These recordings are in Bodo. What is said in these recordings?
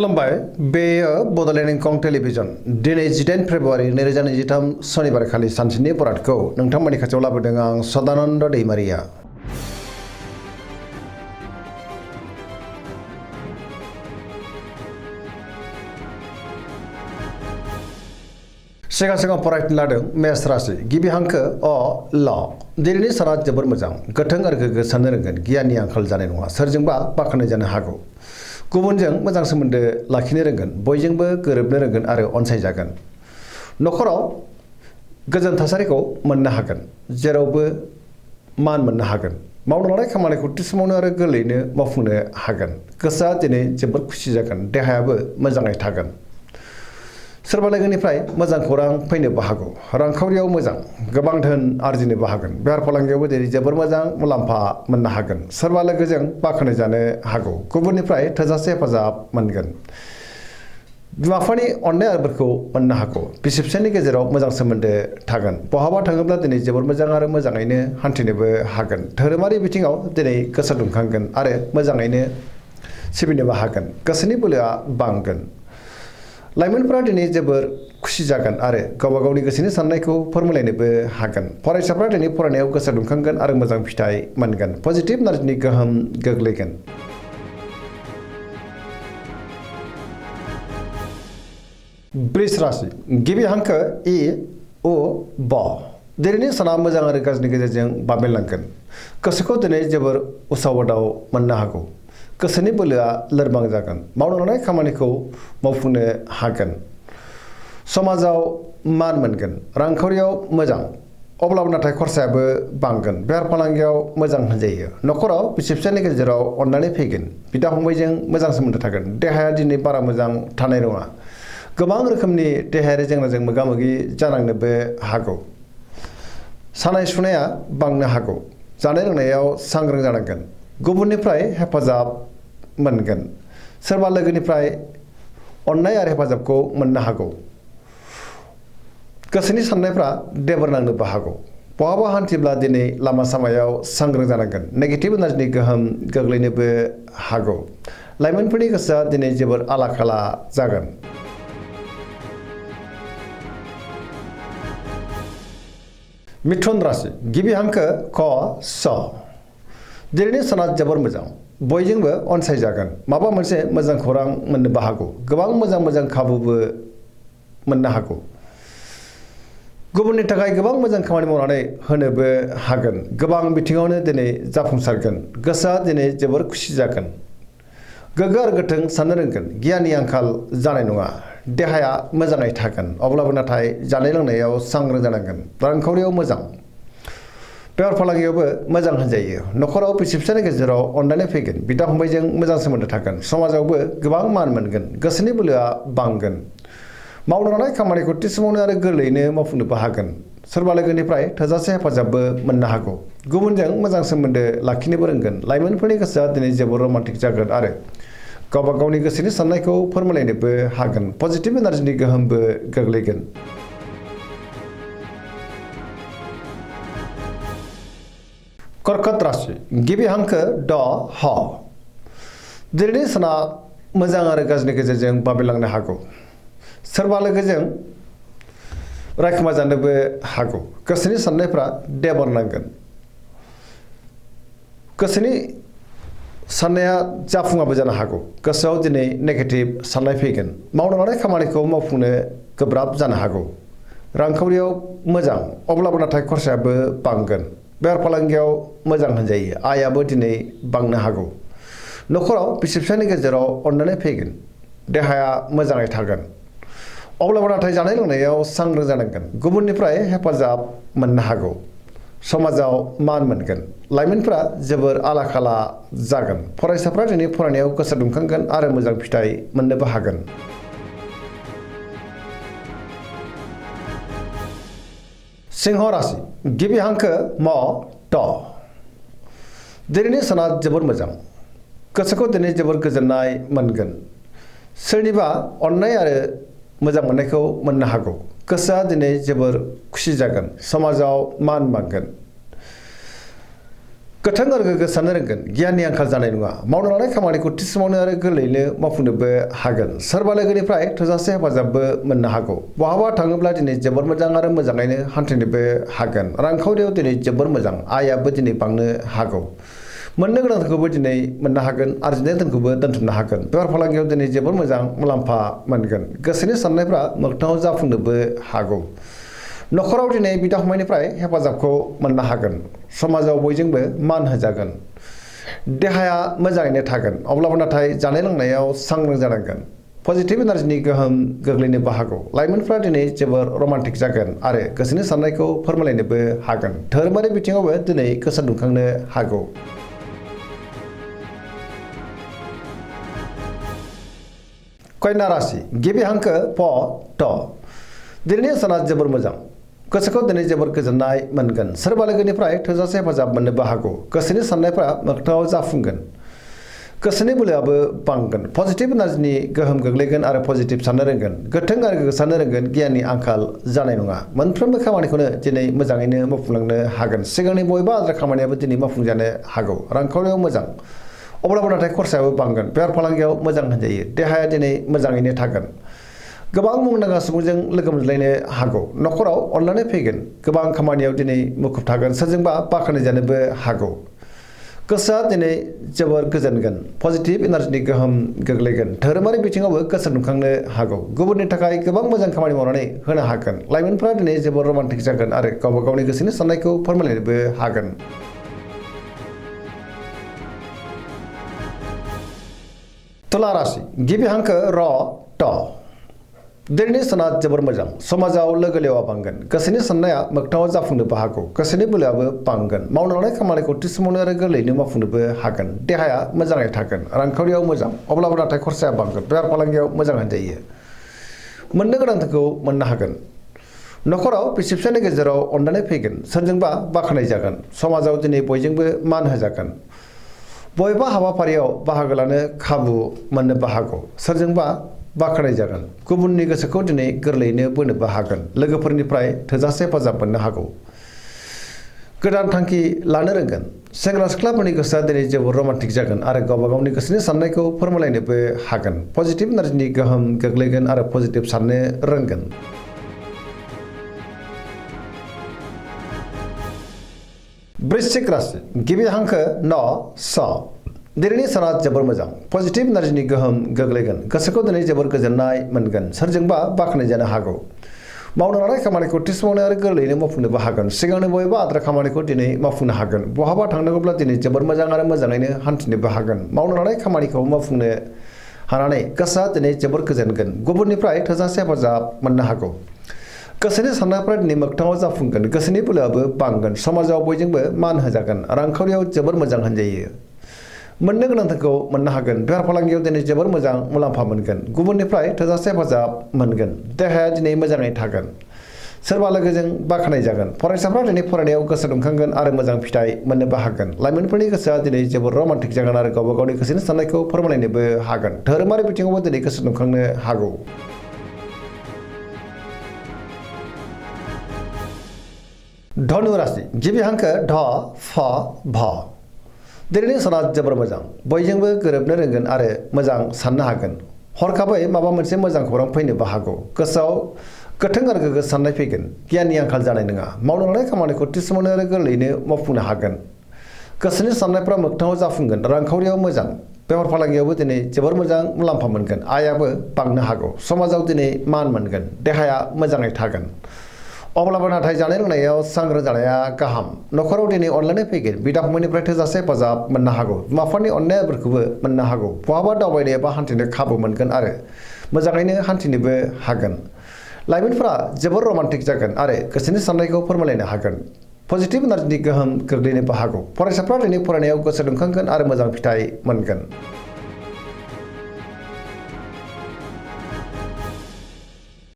खुलुमबाय बेयो बड'लेण्ड इंखं टेलिभिजन दिनै 18 फेब्रुवारि 2023 शनिबारखालि सानसेनि बरादखौ नोंथांमोननि खाथियाव लाबोदों आं सदानन्द दैमारिया। सिगां फरायनो लादों मेष राशि गिबि हांखो अ ल दिनैनि साना जोबोर मोजां गोथों आरो गोग्गो साननो रोंगोन गियाननि आंखाल जानाय नङा सोरजोंबा बाख्नाय जानो हागौ गुबुनजों मोजां सोमोन्दो लाखिनो रोंगोन बयजोंबो गोरोबनो रोंगोन आरो अनसायजागोन नखराव गोजोन थासारिखौ मोननो हागोन जेरावबो मान मोननो हागोन मावनो लानाय खामानिखौ थि समावनो आरो गोरलैयैनो मावफुंनो हागोन गोसोआ दिनै जोबोर खुसि जागोन देहायाबो मोजाङै थागोन सोरबा लोगोनिफ्राय मोजां खौरां फैनोबो हागौ रांखावरियाव मोजां गोबां धोन आरजिनोबो हागोन बेफार फालांगियावबो दिनै जोबोर मोजां मुलाम्फा मोननो हागोन सोरबा लोगोजों बाख्नाय जानो हागौ गुबुननिफ्राय थोजासे हेफाजाब मोनगोन बिमा बिफानि अननाय आरोफोरखौ मोननो हागौ बिसि फिसायनि गेजेराव मोजां सोमोन्दो थागोन बहाबा थाङोब्ला दिनै जोबोर मोजां आरो मोजाङैनो हान्थिनोबो हागोन धोरोमारि बिथिङाव दिनै गोसो दुंखांगोन आरो मोजाङैनो सिबिनोबो हागोन गोसोनि बोलोआ बांगोन लाइमोनफोरा दिनै जोबोर खुसि जागोन आरो गावबा गावनि गोसोनि साननायखौ फोरमायलायनोबो हागोन फरायसाफ्रा दिनै फरायनायाव गोसो दुंखांगोन आरो मोजां फिथाइ मोनगोन पजिटिभ एनार्जिनि गोहोम गोग्लैगोन बृष राशि गिबि हांखो इ उ ब दिनैनि साना मोजां आरो गाज्रिनि गेजेरजों बाबेनलांगोन गोसोखौ दिनै जोबोर उसाव बादाव मोननो हागौ गोसोनि बोलोआ लोरबां जागोन मावनो लानाय खामानिखौ मावफुंनो हागोन समाजाव मान मोनगोन रांखावरियाव मोजां अब्लाबो नाथाय खरसायाबो बांगोन बेफार फालांगियाव मोजां होनजायो नखराव बिसि फिसायनि गेजेराव अननानै फैगोन बिदा फंबायजों मोजां सोमोन्दो थागोन देहाया दिनै बारा मोजां थानाय नङा गोबां रोखोमनि देहायारि जेंनाजों मोगा मोगि जानांनोबो हागौ सानाय सुनाया बांनो हागौ जानाय लोंनायाव सांग्रां जानांगोन गुबुननिफ्राय हेफाजाब मोनगोन सोरबा लोगोनिफ्राय अननाय आरो हेफाजाबखौ मोननो हागौ गोसोनि साननायफ्रा देबर नांनोबो हागौ बहाबा हान्थिब्ला दिनै लामा सामायाव सांग्रां जानांगोन नेगेटिभ एनार्जिनि गोहोम गोग्लैनोबो हागौ लाइमोनफोरनि गोसोआ दिनै जोबोर आला खाला जागोन मिथुन राशि गिबि हांखो क स दिनैनि साना जोबोर मोजां बयजोंबो अनसायजागोन माबा मोनसे मोजां खौरां मोननोबो हागौ गोबां मोजां खाबुबो मोननो हागौ गुबुननि थाखाय गोबां मोजां खामानि मावनानै होनोबो हागोन गोबां बिथिङावनो दिनै जाफुंसारगोन गोसोआ दिनै जोबोर खुसि जागोन गोग्गो आरो गोथों साननो रोंगोन गियाननि आंखाल जानाय नङा देहाया मोजाङै थागोन अब्लाबो नाथाय जानाय लोंनायाव सांग्रां जानांगोन रांखावरियाव मोजां बेफार फालांगियावबो मोजां होनजायो नखराव बिसि फिसायनि गेजेराव अनलायनाय फैगोन बिदा फंबायजों मोजां सोमोन्दो थागोन समाजावबो गोबां मान मोनगोन गोसोनि बोलोआ बांगोन मावनो लानाय खामानिखौ थि समावनो आरो गोरलैयैनो मावफुंनोबो हागोन सोरबा लोगोनिफ्राय थोजासे हेफाजाबबो मोननो हागौ गुबुनजों मोजां सोमोन्दो लाखिनोबो रोंगोन लाइमोनफोरनि गोसोआ दिनै जोबोर रमान्टिक जागोन आरो गावबा गावनि गोसोनि साननायखौ फोरमायलायनोबो हागोन पजिटिभ एनार्जिनि गोहोमबो गोग्लैगोन कर्कट राशि गिबि हांखो ड ह दिनैनि साना मोजां आरो गाज्रिनि गेजेरजों बाबेनलांनो हागौ सोरबा लोगोजों रायखोमा जानोबो हागौ गोसोनि साननायफ्रा देबर नांगोन गोसोनि साननाया जाफुङाबो जानो हागौ गोसोआव दिनै नेगेटिभ साननाय फैगोन मावनो लानाय खामानिखौ मावफुंनो गोब्राब जानो हागौ रांखावरियाव मोजां अब्लाबो नाथाय खरसायाबो बांगोन बेफार फालांगियाव मोजां होनजायो आयाबो दिनै बांनो हागौ नखराव बिसि फिसायनि गेजेराव अननानै फैगोन देहाया मोजाङै थागोन अब्लाबो नाथाय जानाय लोंनायाव सांग्रां जानांगोन गुबुननिफ्राय हेफाजाब मोननो हागौ समाजाव मान मोनगोन लाइमोनफोरा जोबोर आला खाला जागोन फरायसाफ्रा दिनै फरायनायाव गोसो दुंखांगोन आरो मोजां फिथाइ मोननोबो हागोन सिंह राशि गिबि हांखो म ट दिनैनि साना जोबोर मोजां गोसोखौ दिनै जोबोर गोजोननाय मोनगोन सोरनिबा अननाय आरो मोजां मोननायखौ मोननो हागौ गोसोआ दिनै जोबोर खुसि जागोन समाजाव मान बांगोन गोथों आरो गोग्गो साननो रोंगोन गियाननि आंखाल जानाय नङा मावनो लानाय खामानिखौ थि समावनो आरो गोरलैयैनो मावफुंनोबो हागोन सोरबा लोगोनिफ्राय थोजासे हेफाजाबबो मोननो हागौ बहाबा थाङोब्ला दिनै जोबोर मोजां आरो मोजाङैनो हान्थिनोबो हागोन रांखावरियाव दिनै जोबोर मोजां आयाबो दिनै बांनो हागौ मोननो गोनांखौबो दिनै मोननो हागोन आरजिनाय धोनखौबो दोनथुमनो हागोन बेफार फालांगियाव दिनै जोबोर मोजां मुलाम्फा मोनगोन गोसोनि साननायफ्रा मोगथाङाव जाफुंनोबो हागौ नखराव दिनै बिदा फंबायनिफ्राय हेफाजाबखौ मोननो हागोन समाजाव बयजोंबो मान होजागोन देहाया मोजाङैनो थागोन अब्लाबो नाथाय जानाय लोंनायाव सांग्रां जानांगोन पजिटिभ एनार्जिनि गोहोम गोग्लैनोबो हागौ लाइमोनफ्रा दिनै जोबोर रमान्टिक जागोन आरो गोसोनि साननायखौ फोरमायलायनोबो हागोन धोरोमारि बिथिङावबो दिनै गोसो दुंखांनो हागौ कन्या राशि गिबि हांखो प ट दिनैनि साना जोबोर मोजां गोसोखौ दिनै जोबोर गोजोननाय मोनगोन सोरबा लोगोनिफ्राय थोजासे हेफाजाब मोननोबो हागौ गोसोनि साननायफ्रा मोगथाङाव जाफुंगोन गोसोनि बोलोआबो बांगोन पजिटिभ एनार्जिनि गोहोम गोग्लैगोन आरो पजिटिभ साननो रोंगोन गोथों आरो गोग्गो साननो रोंगोन गियाननि आंखाल जानाय नङा मोनफ्रोमबो खामानिखौनो दिनै मोजाङैनो मावफुंलांनो हागोन सिगांनि बबेबा आद्रा खामानियाबो दिनै मावफुंजानो हागौ रांखावरियाव मोजां अब्लाबो नाथाय खरसायाबो बांगोन बेफार फालांगियाव मोजां होनजायो देहाया दिनै मोजाङैनो थागोन गोबां मुंदांखा सुबुंजों लोगो मोनज्लायनो हागौ नखराव अननानै फैगोन गोबां खामानियाव दिनै मुखुब थागोन सोरजोंबा बाख्नायजानोबो हागौ गोसोआ दिनै जोबोर गोजोनगोन पजिटिभ एनार्जिनि गोहोम गोग्लैगोन धोरोमारि बिथिङावबो गोसो दुंखांनो हागौ गुबुननि थाखाय गोबां मोजां खामानि मावनानै होनो हागोन लाइमोनफ्रा दिनै जोबोर रमान्टिक जागोन आरो गावबा गावनि गोसोनि साननायखौ फोरमायलायनोबो हागोन तुला राशि गिबि हांखो र ट दिनैनि साना जोबोर मोजां समाजाव लोगो लेवा बांगोन गोसोनि साननाया मोगथाङाव जाफुंनोबो हागौ गोसोनि बोलोआबो बांगोन मावनो लानाय खामानिखौ थि समावनो आरो गोरलैयैनो मावफुंनोबो हागोन देहाया मोजाङै थागोन रांखावरियाव मोजां अब्लाबो नाथाय खरसाया बांगोन बेफार फालांगियाव मोजां होनजायो मोननो गोनांखौ मोननो हागोन नखराव बिसि फिसायनि गेजेराव अननानै फैगोन सोरजोंबा बाख्नायजागोन समाजाव दिनै बयजोंबो मान होजागोन बबेबा हाबाफारियाव बाहागो लानो खाबु मोननोबो हागौ सोरजोंबा बाख्नाय जागोन गुबुननि गोसोखौ दिनै गोरलैयैनो बोनोबो हागोन लोगोफोरनिफ्राय थोजासे हेफाजाब मोननो हागौ गोदान थांखि लानो रोंगोन सेंग्रा सिख्लाफोरनि गोसोआ दिनै जोबोर रमान्टिक जागोन आरो गावबा गावनि गोसोनि साननायखौ फोरमायलायनोबो हागोन पजिटिभ एनार्जिनि गोहोम गोग्लैगोन आरो पजिटिभ साननो रोंगोन वृश्चिक राशि गिबि हांखो न स दिनैनि साना जोबोर मोजां पजिटिभ एनार्जिनि गोहोम गोग्लैगोन गोसोखौ दिनै जोबोर गोजोननाय मोनगोन सोरजोंबा बाख्नायजानो हागौ मावनो लानाय खामानिखौ थि समावनो आरो गोरलैयैनो मावफुंनोबो हागोन सिगांनि बबेबा आद्रा खामानिखौ दिनै मावफुंनो हागोन बहाबा थांनांगौब्ला दिनै जोबोर मोजां आरो मोजाङैनो हान्थिनोबो हागोन मावनो लानाय खामानिखौ मावफुंनो हानानै गोसोआ दिनै जोबोर गोजोनगोन गुबुननिफ्राय थोजासे हेफाजाब मोननो हागौ गोसोनि साननायफ्रा दिनै मोगथाङाव जाफुंगोन गोसोनि बोलोआबो बांगोन समाजाव बयजोंबो मान होजागोन रांखावरियाव जोबोर मोजां होनजायो मोननो गोनांखौ मोननो हागोन बेफार फालांगियाव दिनै जोबोर मोजां मुलाम्फा मोनगोन गुबुननिफ्राय थोजासे हेफाजाब मोनगोन देहाया दिनै मोजाङै थागोन सोरबा लोगोजों बाख्नाय जागोन फरायसाफ्रा दिनै फरायनायाव गोसो दुंखांगोन आरो मोजां फिथाइ मोननोबो हागोन लाइमोनफोरनि गोसोआ दिनै जोबोर रमान्टिक जागोन आरो गावबा गावनि गोसोनि साननायखौ फोरमायलायनोबो हागोन धोरोमारि बिथिङावबो दिनै गोसो दुंखांनो हागौ धनु राशि गिबि हांखो ध फ भ दिनैनि साना जोबोर मोजां बयजोंबो गोरोबनो रोंगोन आरो मोजां साननो हागोन हरखाबै माबा मोनसे मोजां खौरां फैनोबो हागौ गोसोआव गोथों आरो गोग्गो साननाय फैगोन गियाननि आंखाल जानाय नङा मावनो लानाय खामानिखौ थि समावनो आरो गोरलैयैनो मावफुंनो हागोन गोसोनि साननायफ्रा मोगथाङाव जाफुंगोन रांखावरियाव मोजां बेफार फालांगियावबो दिनै जोबोर मोजां मुलाम्फा मोनगोन आयाबो बांनो हागौ समाजाव दिनै मान मोनगोन देहाया मोजाङै थागोन अब्लाबो नाथाय जानाय लोंनायाव सांग्रां जानाया गाहाम नखराव दिनै अनलायनाय फैगोन बिदा फंबायनिफ्राय थोजासे हेफाजाब मोननो हागौ बिमा बिफानि अननायफोरखौबो मोननो हागौ बहाबा दावबायनो एबा हान्थिनो खाबु मोनगोन आरो मोजाङैनो हान्थिनोबो हागोन लाइमोनफोरा जोबोर रमान्टिक जागोन आरो गोसोनि साननायखौ फोरमायलायनो हागोन पजिटिभ एनार्जिनि गोहोम गोग्लैनोबो हागौ फरायसाफ्रा दिनै फरायनायाव गोसो दुंखांगोन आरो मोजां फिथाइ मोनगोन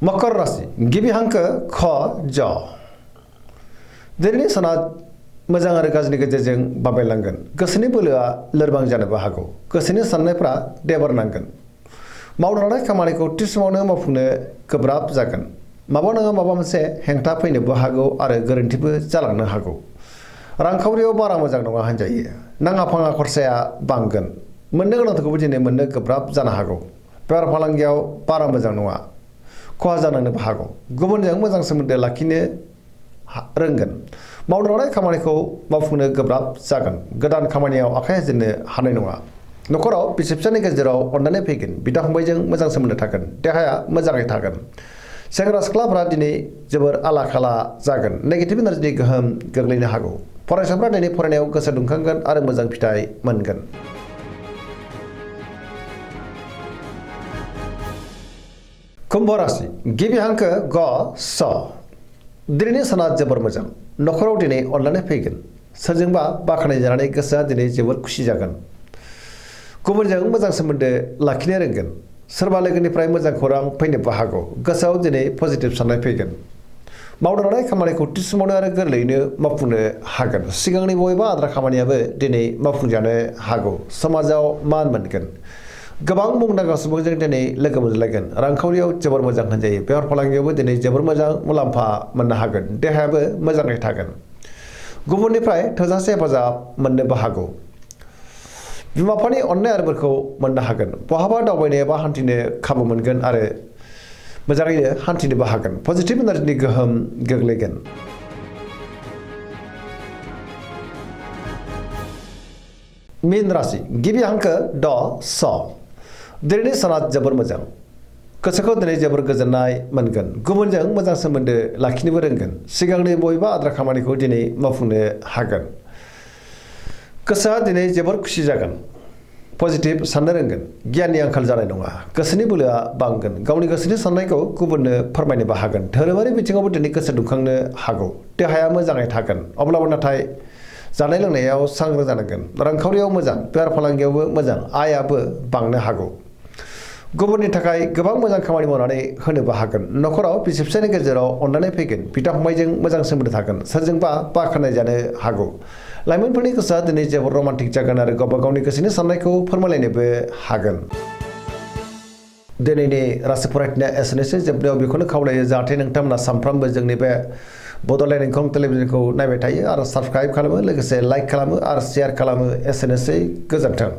मकर राशि गिबि हांखो ख ज दिनैनि साना मोजां आरो गाज्रिनि गेजेरजों बाबेलांगोन गोसोनि बोलोआ लोरबां जानोबो हागौ गोसोनि साननायफ्रा देबारनांगोन मावनो लानाय खामानिखौ थि समावनो मावफुंनो गोब्राब जागोन माबा नङा माबा मोनसे हेंथा फैनोबो हागौ आरो गोरोन्थिबो जालांनो हागौ रांखावरियाव बारा मोजां नङा होनजायो। नाङा फाङा खरसाया बांगोन। मोननो गोनांखौबो दिनै मोननो गोब्राब जानो हागौ। बेफार फालांगियाव बारा मोजां नङा, खहा जानोबो हागौ। गुबुनजों मोजां सोमोन्दो लाखिनो रोंगोन। मावनो लानाय खामानिखौ मावफुंनो गोब्राब जागोन। गोदान खामानियाव आखाइ होजेननो हानाय नङा। न'खराव बिसि-फिसायनि गेजेराव अनलायनाय फैगोन। बिदा-फंबायजों मोजां सोमोन्दो थागोन। देहाया मोजाङै थागोन। सेंग्रा-सिख्लाफोरा दिनै जोबोर आला-खाला जागोन। नेगेटिभ एनार्जिनि गोहोम गोग्लैनो हागौ। फरायसाफ्रा दिनै फरायनायाव गोसो दुंखांगोन आरो मोजां फिथाइ मोनगोन। कुम्भ राशि गिबि हांखो ग स। दिनैनि साना जोबोर मोजां। न'खराव दिनै अनलायनाय फैगोन। सोरजोंबा बाख्नायजानानै गोसोआ दिनै जोबोर खुसि जागोन। गुबुनजों मोजां सोमोन्दो लाखिनो रोंगोन। सोरबा लोगोनिफ्राय मोजां खौरां फैनोबो हागौ। गोसोआव दिनै पजिटिभ साननाय फैगोन। मावनो लानाय खामानिखौ थि समावनो आरो गोरलैयैनो मावफुंनो हागोन। सिगांनि बबेबा आद्रा खामानियाबो दिनै मावफुंजानो हागौ। समाजाव मान मोनगोन। गोबां मुंदांखा सुबुंजों दिनै लोगो मोनज्लायगोन। रांखावरियाव जोबोर मोजां होनजायो। बेफार फालांगियावबो दिनै जोबोर मोजां मुलाम्फा मोननो हागोन। देहायाबो मोजाङै थागोन। गुबुननिफ्राय थोजासे हेफाजाब मोननोबो हागौ। बिमा-बिफानि अननाय आरो बोरखौ मोननो हागोन। बहाबा दावबायनो एबा हान्थिनो खाबु मोनगोन आरो मोजाङैनो हान्थिनोबो हागोन। पजिटिभ एनार्जिनि गोहोम गोग्लैगोन। मीन राशि गिबि हांखो ड स। दिनैनि साना जोबोर मोजां। गोसोखौ दिनै जोबोर गोजोननाय मोनगोन। गुबुनजों मोजां सोमोन्दो लाखिनोबो रोंगोन। सिगांनि बबेबा आद्रा खामानिखौ दिनै मावफुंनो हागोन। गोसोआ दिनै जोबोर खुसि जागोन। पजिटिभ साननो रोंगोन। गियाननि आंखाल जानाय नङा। गोसोनि बोलोआ बांगोन। गावनि गोसोनि साननायखौ गुबुननो फोरमायनोबो हागोन। धोरोमारि बिथिङावबो दिनै गोसो दुंखांनो हागौ। देहाया मोजाङै थागोन। अब्लाबो नाथाय जानाय लोंनायाव सांग्रां जानांगोन। रांखावरियाव मोजां। बेफार फालांगियावबो मोजां। आयआबो बांनो हागौ। गुबुननि थाखाय गोबां मोजां खामानि मावनानै होनोबो हागोन। न'खराव बिसि-फिसायनि गेजेराव अनलायनाय फैगोन। बिदा-फंबायजों मोजां सोमोन्दो थागोन। सोरजोंबा बाख्नायजानो हागौ। लाइमोनफोरनि गोसोआ दिनै जोबोर रमान्टिक जागोन आरो गावबा गावनि गोसोनि साननायखौ फोरमायलायनोबो हागोन। दिनैनि राशि फरायथिनाया एसेनोसै। जोबनायाव बेखौनो खावलायो जाहाथे नोंथांमोना सानफ्रामबो जोंनि बे बड'लेण्ड इंखं टेलिभिजनखौ नायबाय थायो आरो साबस्क्राइब खालामो, लोगोसे लाइक खालामो आरो शेयार खालामो। एसेनोसै, गोजोन्थों।